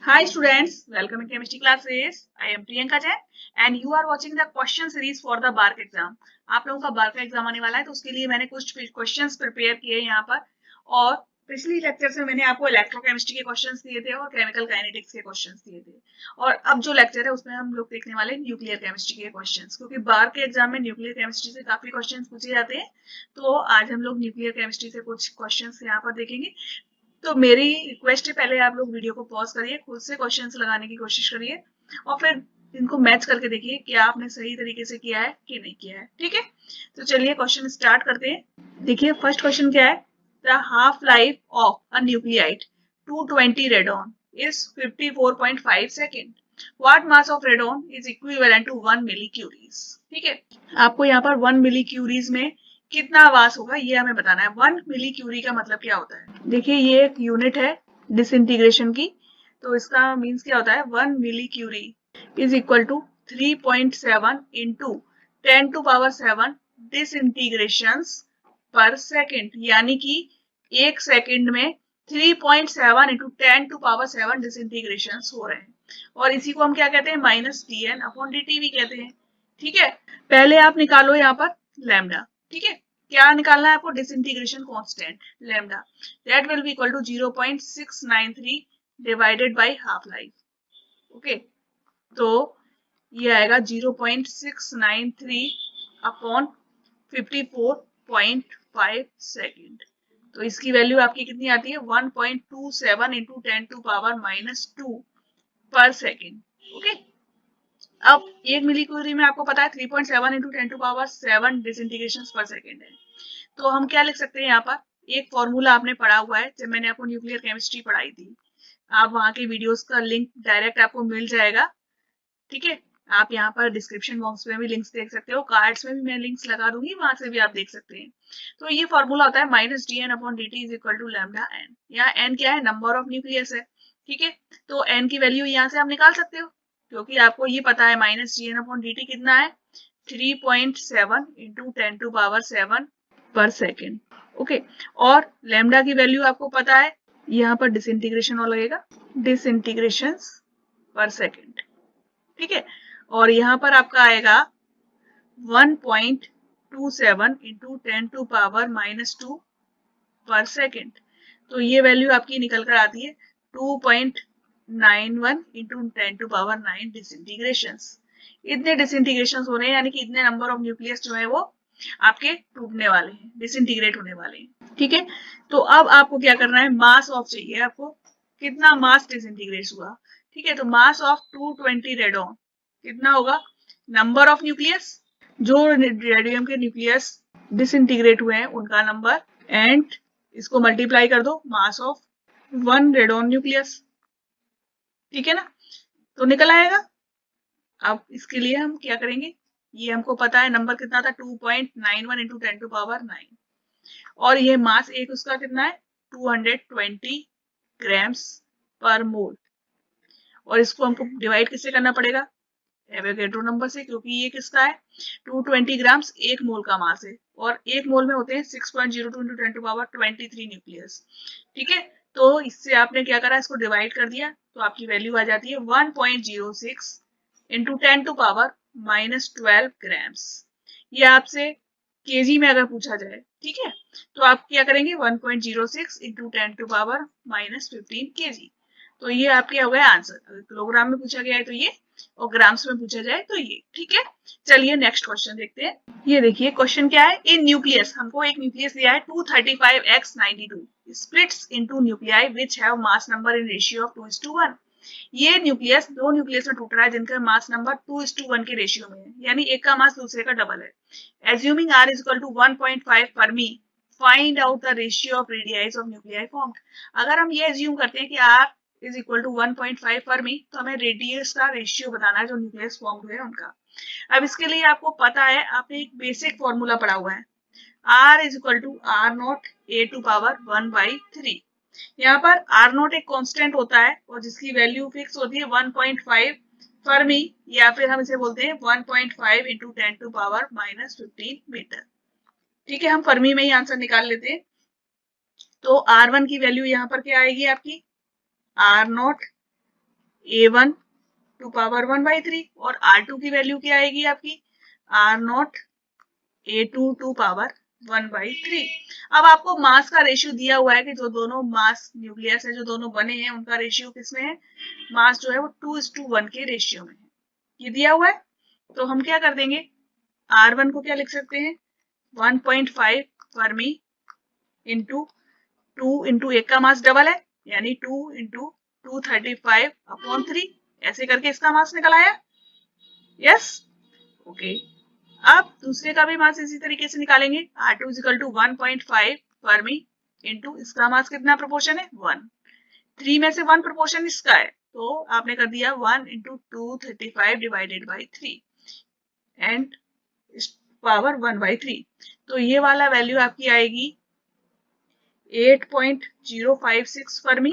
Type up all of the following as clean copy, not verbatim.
Hi students, welcome in chemistry classes. I am Priyanka Jain and you are watching the question series for the BARC exam. आप लोगों का BARC का exam आने वाला है तो उसके लिए मैंने कुछ क्वेश्चंस प्रिपेयर किए हैं यहाँ पर। और पिछली लेक्चर में मैंने आपको इलेक्ट्रोकेमिस्ट्री के क्वेश्चंस दिए थे और केमिकल काइनेटिक्स के क्वेश्चंस दिए थे। और अब जो लेक्चर है उसमें हम लोग देखने वाले न्यूक्लियर केमिस्ट्री के क्वेश्चंस, क्योंकि BARC के एग्जाम में न्यूक्लियर केमिस्ट्री से काफी क्वेश्चंस पूछे जाते हैं। तो आज हम लोग न्यूक्लियर केमिस्ट्री से कुछ क्वेश्चंस यहाँ पर देखेंगे। तो मेरी रिक्वेस्ट है, पहले आप लोग वीडियो को पॉज करिए, खुद से क्वेश्चंस लगाने की कोशिश करिए और फिर इनको मैच करके देखिए कि आपने सही तरीके से किया है कि नहीं किया है। ठीक है, तो चलिए क्वेश्चन स्टार्ट करते हैं। देखिए फर्स्ट क्वेश्चन क्या है। The half life of a nuclide 220 radon is 54.5 second. What mass of radon is equivalent to 1 millicuries. ठीक है, आपको यहाँ पर 1 मिली क्यूरीज में कितना आवास होगा ये हमें बताना है। 1 मिली क्यूरी का मतलब क्या होता है। देखिए ये एक यूनिट है डिसइंटीग्रेशन की, तो इसका मीन्स क्या होता है 1 millicurie is equal to 3.7 into 10⁻⁷ disintegrations per second, यानी कि एक सेकेंड में 3.7 इंटू 10⁻⁷ डिसइंटीग्रेशंस हो रहे हैं। और इसी को हम क्या कहते हैं, -dn/dt भी कहते हैं। ठीक है, पहले आप निकालो यहाँ पर लैम्डा। ठीक है, क्या निकालना है आपको, disintegration constant lambda, that will be equal to 0.693 divided by half life. Okay, तो ये आएगा 0.693 अपॉन 54.5 सेकेंड। तो इसकी वैल्यू आपकी कितनी आती है 1.27 इंटू 10⁻⁻2 पर सेकेंड। ओके, अब 1 मिली क्यूरी में आपको पता है 3.7 इंटू 10⁻⁷ डिसइंटीग्रेशन पर सेकेंड है। तो हम क्या लिख सकते हैं यहाँ पर, एक फॉर्मूला आपने पढ़ा हुआ है जब मैंने आपको न्यूक्लियर केमिस्ट्री पढ़ाई थी। आप वहां के वीडियोस का लिंक डायरेक्ट आपको मिल जाएगा। ठीक है, आप यहाँ पर डिस्क्रिप्शन बॉक्स में भी लिंक्स देख सकते हो, कार्ड्स में भी मैं लिंक्स लगा दूंगी, वहां से भी आप देख सकते हैं। तो ये फॉर्मूला होता है -dn/dt is equal to lambda N. यहाँ एन क्या है, नंबर ऑफ न्यूक्लियस है। ठीक है, तो एन की वैल्यू यहाँ से आप निकाल सकते हो, क्योंकि आपको ये पता है -dn/dt कितना है 3.7 इंटू 10⁻⁷ पर सेकेंड। ओके, और लैम्डा की वैल्यू आपको पता है, यहाँ पर डिसइंटीग्रेशन और लगेगा, डिसइंटीग्रेशन पर सेकेंड। ठीक है, और यहाँ पर आपका आएगा 1.27 इंटू 10⁻⁻2 पर सेकेंड। तो ये वैल्यू आपकी निकल कर आती है 2.91 इंटू 10⁻⁹ डिसइंटीग्रेशन। इतने डिसइंटीग्रेशन हो रहे हैं, यानी कि इतने नंबर ऑफ न्यूक्लियस जो है वो आपके टूटने वाले हैं, डिसइंटीग्रेट होने वाले हैं। ठीक है, तो अब आपको क्या करना है, मास ऑफ चाहिए आपको, कितना मास डिसइंटीग्रेट हुआ। ठीक है, तो मास ऑफ 220 रेडॉन कितना होगा, नंबर ऑफ न्यूक्लियस, जो रेडियम के न्यूक्लियस डिसइंटीग्रेट हुए हैं उनका नंबर, एंड इसको मल्टीप्लाई कर दो मास ऑफ 1 रेडॉन न्यूक्लियस। ठीक है ना, तो निकल आएगा। अब इसके लिए हम क्या करेंगे, ये हमको पता है नंबर कितना था 2.91 इंटू 10⁻⁹, और ये मास एक उसका कितना है 220 ग्राम्स पर मोल। और इसको हमको डिवाइड किससे करना पड़ेगा, एवोगैड्रो नंबर से, क्योंकि ये किसका है 220 ग्राम्स एक मोल का मास है, और एक मोल में होते हैं 6.02 इंटू 10⁻23 न्यूक्लियस। ठीक है, तो इससे आपने क्या करा, इसको डिवाइड कर दिया, तो आपकी वैल्यू आ जाती है 1.06 इंटू 10⁻⁻12 ग्राम्स। ये आपसे केजी में अगर पूछा जाए, ठीक है, तो आप क्या करेंगे 1.06 इंटू 10⁻⁻15 केजी। तो ये आपके हो गया आंसर। अगर किलोग्राम में पूछा गया है तो ये, और ग्राम्स में पूछा जाए तो ये। ठीक है, चलिए नेक्स्ट क्वेश्चन देखते हैं। ये देखिए क्वेश्चन क्या है, इन न्यूक्लियस, हमको एक न्यूक्लियस दिया है 235x92 splits into nuclei which have mass number in ratio of 2:1। ये न्यूक्लियस दो न्यूक्लियस में टूट रहा है जिनका मास नंबर 2:1 के रेशियो में है, यानी एक का मास दूसरे का डबल है। Assuming r is equal to 1.5 fermi, find out the ratio of radii of nuclei formed. अगर हम ये एज्यूम करते हैं कि r is equal to 1.5 fermi, तो हमें रेडियस का रेशियो बताना है जो न्यूक्लियस फॉर्म हुए हैं उनका। अब इसके लिए आपको पता है, आपने एक बेसिक फॉर्मूला पढ़ा हुआ है, r is equal to r0 a⁻1/3। यहाँ पर r0 एक कांस्टेंट होता है और जिसकी वैल्यू फिक्स होती है 1.5 फर्मी, या फिर हम इसे बोलते हैं 1.5 इंटू 10⁻⁻15 मीटर। ठीक है, हम फर्मी में ही आंसर निकाल लेते हैं। तो r1 की वैल्यू यहाँ पर क्या आएगी आपकी, r0 A1 टू पावर 1/3 और R2 की वैल्यू क्या आएगी आपकी R0 A2 टू पावर 1/3। अब आपको मास का रेशियो दिया हुआ है कि जो दोनों मास न्यूक्लियस है जो दोनों बने हैं उनका रेशियो किसमें है, मास जो है वो 2:1 के रेशियो में है, ये दिया हुआ है। तो हम क्या कर देंगे, R1 को क्या लिख सकते हैं 1.5 फर्मी इंटू 2 इंटू एक का मास डबल है यानी 2 इंटू 235/3 ऐसे करके इसका मास निकल आया। यस ओके, अब दूसरे का भी मास इसी तरीके से निकालेंगे R2 is equal to 1.5 Fermi into इसका मास कितना प्रोपोर्शन है 1, 3 में से 1 प्रोपोर्शन इसका है तो आपने कर दिया 1 into 235 divided by 3 and power 1/3। तो ये वाला वैल्यू आपकी आएगी 8.056 फर्मी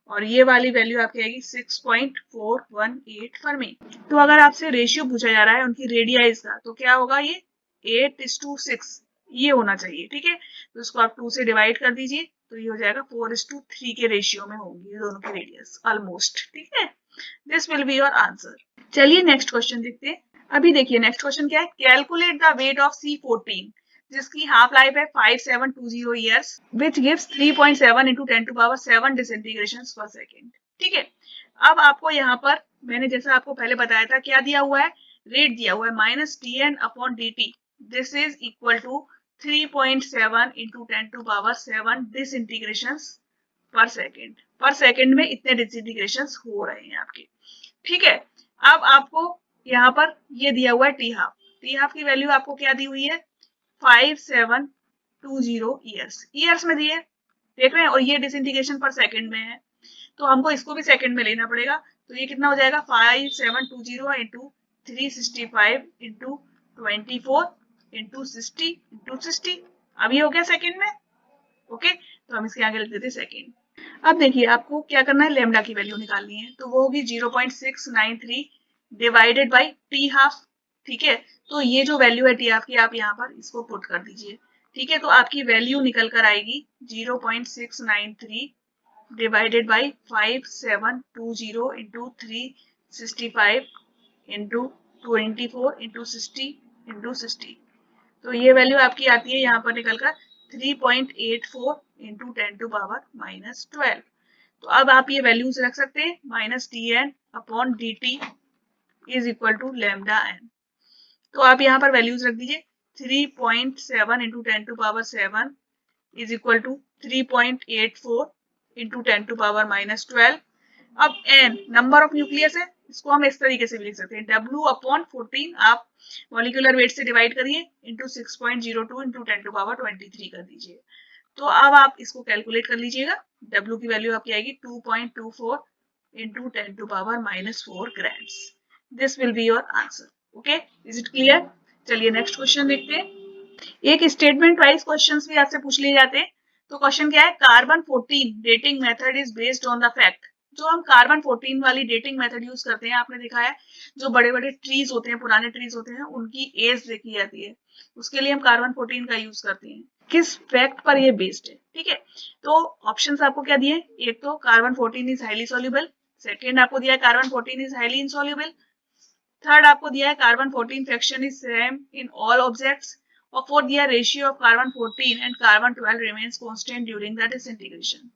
और ये वाली वैल्यू आपकी आएगी 6.418 फर्मी। तो अगर आपसे रेशियो पूछा जा रहा है उनकी रेडियाइज का तो क्या होगा, ये 8:6 ये होना चाहिए। ठीक है, तो इसको आप 2 से डिवाइड कर दीजिए तो ये हो जाएगा 4:3 के रेशियो में होंगी ये दोनों की रेडियस ऑलमोस्ट। ठीक है, this will be your answer. चलिए नेक्स्ट क्वेश्चन देखते हैं। अभी देखिए नेक्स्ट क्वेश्चन क्या है, calculate the weight of C14 जिसकी हाफ लाइफ है 5720 years which gives 3.7 into 10⁻7 disintegration per second. ठीक है, अब आपको यहाँ पर मैंने जैसा आपको पहले बताया था क्या दिया हुआ है, रेट दिया हुआ है -dn/dt, this is equal to 3.7 into 10⁻7 disintegration per second में इतने डिसइंटीग्रेशन हो रहे हैं आपके। ठीक है, अब आपको यहाँ पर ये दिया हुआ है टी हाफ की वैल्यू आपको क्या दी हुई है 5720 ईयर्स में दी है, देख रहे हैं, और ये डिसइंटीग्रेशन पर सेकंड में है तो हमको इसको भी सेकंड में लेना पड़ेगा। तो ये कितना हो जाएगा 5720 इंटू 365 इंटू 24 इंटू 60 अब ये हो गया सेकंड में। ओके, तो हम इसके आगे लिख देते सेकंड। अब देखिए आपको क्या करना है, लेमडा की वैल्यू निकालनी है तो वो होगी 0.693 डिवाइडेड बाई टी हाफ। ठीक है, तो ये जो वैल्यू है टी हाफ की आप यहाँ पर इसको पुट कर दीजिए। ठीक है, तो आपकी वैल्यू निकल कर आएगी 0.693 divided by 5720 into 365 into 24 into 60। तो ये वैल्यू आपकी आती है यहाँ पर निकल कर 3.84 इंटू 10⁻12। तो अब आप ये वैल्यूज रख सकते हैं -dn/dt is equal to lambda n। तो आप यहाँ पर वैल्यूज रख दीजिए 3.7 into 10⁻7 is equal to 3.84 into 10⁻12। अब n नंबर ऑफ न्यूक्लियस है, इसको हम इस तरीके से भी लिख सकते हैं W/14 आप मॉलिक्यूलर वेट से डिवाइड करिए इंटू 6.02 इंटू 10⁻23 कर दीजिए। तो अब आप इसको कैलकुलेट कर लीजिएगा, W की वैल्यू आपकी आएगी 2.24 into 10⁻4 grams. This will be your answer. Okay, is it clear? चलिए नेक्स्ट क्वेश्चन देखते हैं। एक स्टेटमेंट वाइज क्वेश्चंस भी आपसे पूछ लिए जाते हैं। तो क्वेश्चन क्या है, carbon 14 dating method is based on the fact. जो हम कार्बन 14 वाली डेटिंग मेथड यूज करते हैं, आपने देखा है जो बड़े बड़े ट्रीज होते हैं, पुराने ट्रीज होते हैं, उनकी एज देखी जाती है, उसके लिए हम कार्बन 14 का यूज करते हैं। किस फैक्ट पर ये बेस्ड है? ठीक है, तो ऑप्शंस आपको क्या दिए, एक तो carbon 14 is highly soluble, second आपको दिया है carbon 14 is highly insoluble, third आपको दिया है carbon 14 fraction is same in all objects, और फोर्थ दिया ratio of carbon 14 and carbon 12 remains constant during the disintegration.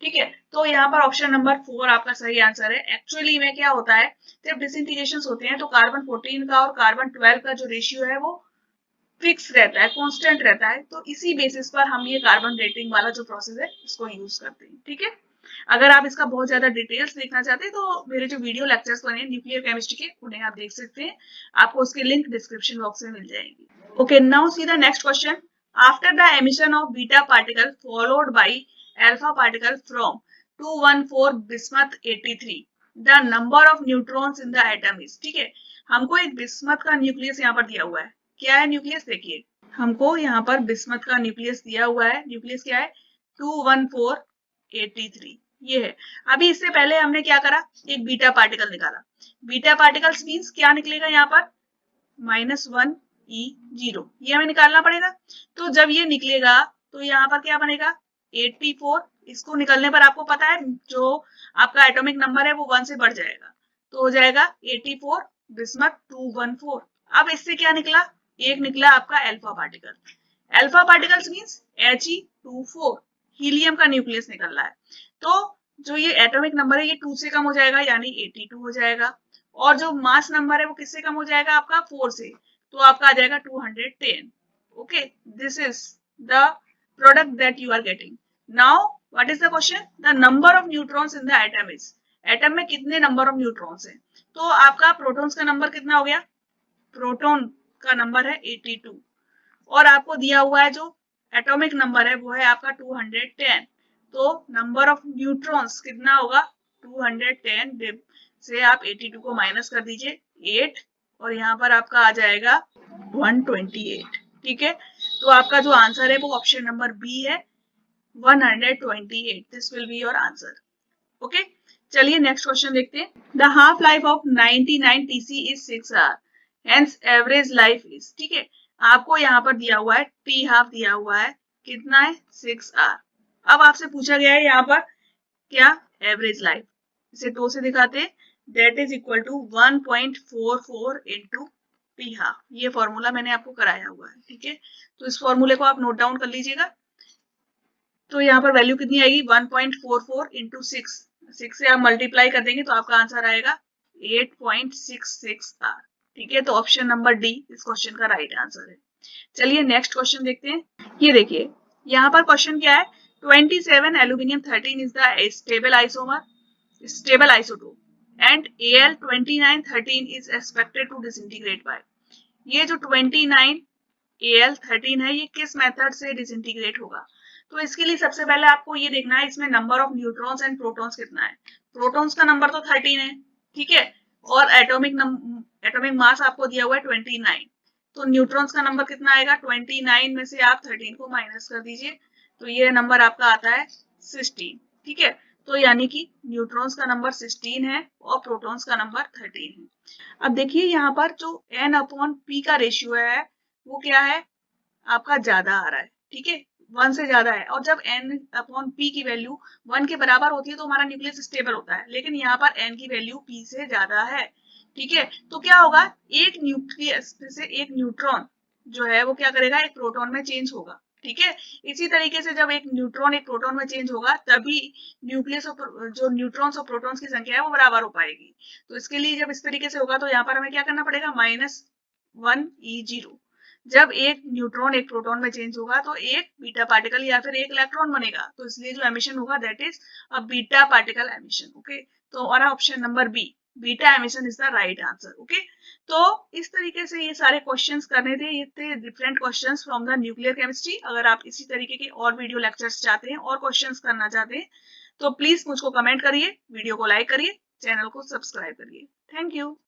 ठीक है, तो यहाँ पर ऑप्शन नंबर 4 आपका सही आंसर है। एक्चुअली में क्या होता है, जब डिसइंटीग्रेशन होते हैं तो कार्बन 14 का और कार्बन 12 का जो रेशियो है वो फिक्स रहता है, कांस्टेंट रहता है, तो इसी बेसिस पर हम ये कार्बन डेटिंग वाला जो प्रोसेस है इसको यूज करते हैं। ठीक है, अगर आप इसका बहुत ज्यादा डिटेल्स देखना चाहते हैं तो मेरे जो वीडियो लेक्चर्स बने हैं न्यूक्लियर केमिस्ट्री के, उन्हें आप देख सकते हैं, आपको उसके लिंक डिस्क्रिप्शन बॉक्स में मिल जाएंगे। Okay, now see the next question. After the emission of beta particle followed by alpha particle from 214 bismuth 83 the number of neutrons in the atom is. ठीक है, हमको एक बिस्मथ का न्यूक्लियस यहाँ पर दिया हुआ है, क्या है न्यूक्लियस, देखिए हमको यहाँ पर बिस्मथ का न्यूक्लियस दिया हुआ है, न्यूक्लियस क्या है 21483 ये है। अभी इससे पहले हमने क्या करा, एक बीटा पार्टिकल निकाला, बीटा पार्टिकल्स मींस क्या निकलेगा यहाँ पर -1e0, ये हमें निकालना पड़ेगा। तो जब ये निकलेगा तो यहाँ पर क्या बनेगा 84 इसको निकलने पर आपको पता है जो आपका एटॉमिक नंबर है वो 1 से बढ़ जाएगा, तो हो जाएगा 84 बिस्मथ 214। अब इससे क्या निकला, एक निकला आपका alpha particle. Alpha particles means He24, helium का न्यूक्लियस निकल रहा है। तो जो ये एटॉमिक नंबर है ये 2 से कम हो जाएगा यानी 82 हो जाएगा, और जो मास नंबर है वो किससे कम हो जाएगा आपका 4 से, तो आपका आ जाएगा 210। Okay, this is the product that you are getting. Now what is the question? The number of neutrons in the atom is, atom में कितने नंबर ऑफ न्यूट्रॉन्स हैं, तो आपका प्रोटॉन्स का नंबर कितना हो गया, प्रोटॉन का नंबर है 82, और आपको दिया हुआ है जो एटॉमिक नंबर है वो है आपका 210, तो नंबर ऑफ न्यूट्रॉन्स कितना होगा 210 से आप 82 को माइनस कर दीजिए 8, और यहाँ पर आपका आ जाएगा 128। ठीक है, तो आपका जो आंसर है वो ऑप्शन नंबर बी है 128। This will be your answer. Okay, चलिए नेक्स्ट क्वेश्चन देखते हैं। The half life of 99 TC is 6 hour, hence average life is, ठीक है, आपको यहाँ पर दिया हुआ है टी हाफ दिया हुआ है, कितना है 6 आवर। अब आपसे पूछा गया है यहाँ पर क्या एवरेज लाइफ, इसे 2 से दिखाते हैं, that is equal to 1.44 into T half, ये फॉर्मूला मैंने आपको कराया हुआ है। ठीक है, तो इस फॉर्मूले को आप नोट डाउन कर लीजिएगा। तो यहाँ पर वैल्यू कितनी आएगी 1.44 इंटू 6 से आप मल्टीप्लाई कर देंगे तो आपका आंसर आएगा 8.66 आर। ठीक है, तो ऑप्शन नंबर डी इस क्वेश्चन का राइट आंसर है। चलिए नेक्स्ट क्वेश्चन देखते हैं। ये देखिए यहाँ पर क्वेश्चन क्या है, 27 aluminium 13 is the stable isomer, stable isotope, and Al29 13 is expected to disintegrate by. ये जो 29 Al13 है ये किस मेथड से डिसइंटीग्रेट होगा, तो इसके लिए सबसे पहले आपको ये देखना है इसमें number of neutrons and protons कितना है। प्रोटॉन्स का नंबर तो 13 है, ठीक है, और एटॉमिक मास आपको दिया हुआ है 29, तो न्यूट्रॉन्स का नंबर कितना आएगा 29 में से आप 13 को माइनस कर दीजिए, तो ये नंबर आपका आता है 16। ठीक है, तो यानी कि न्यूट्रॉन्स का नंबर 16 है और प्रोटॉन्स का नंबर 13 है। अब देखिए यहाँ पर जो n/p का रेशियो है वो क्या है आपका ज्यादा आ रहा है, ठीक है, 1 से ज्यादा है, और जब n/p की वैल्यू 1 के बराबर होती है तो हमारा न्यूक्लियस स्टेबल होता है, लेकिन यहाँ पर n की वैल्यू p से ज्यादा है। ठीक है, तो क्या होगा, एक न्यूक्लियस से एक न्यूट्रॉन जो है वो क्या करेगा, एक प्रोटॉन में चेंज होगा। ठीक है, इसी तरीके से जब एक न्यूट्रॉन एक प्रोटॉन में चेंज होगा तभी न्यूक्लियस और जो न्यूट्रॉन्स और प्रोटॉन्स की संख्या है वो बराबर हो पाएगी। तो इसके लिए जब इस तरीके से होगा तो यहाँ पर हमें क्या करना पड़ेगा, -1e0। जब एक न्यूट्रॉन एक प्रोटॉन में चेंज होगा तो एक बीटा पार्टिकल या फिर एक इलेक्ट्रॉन बनेगा, तो इसलिए जो एमिशन होगा that is a beta particle emission. Okay, तो हमारा option number B beta emission is the right answer. Okay, तो इस तरीके से ये सारे क्वेश्चंस करने थे, ये थे different questions from the nuclear chemistry. अगर आप इसी तरीके के और वीडियो लेक्चर्स चाहते हैं और क्वेश्चंस करना चाहते हैं तो प्लीज मुझको कमेंट करिए, वीडियो को लाइक करिए, चैनल को सब्सक्राइब करिए। Thank you.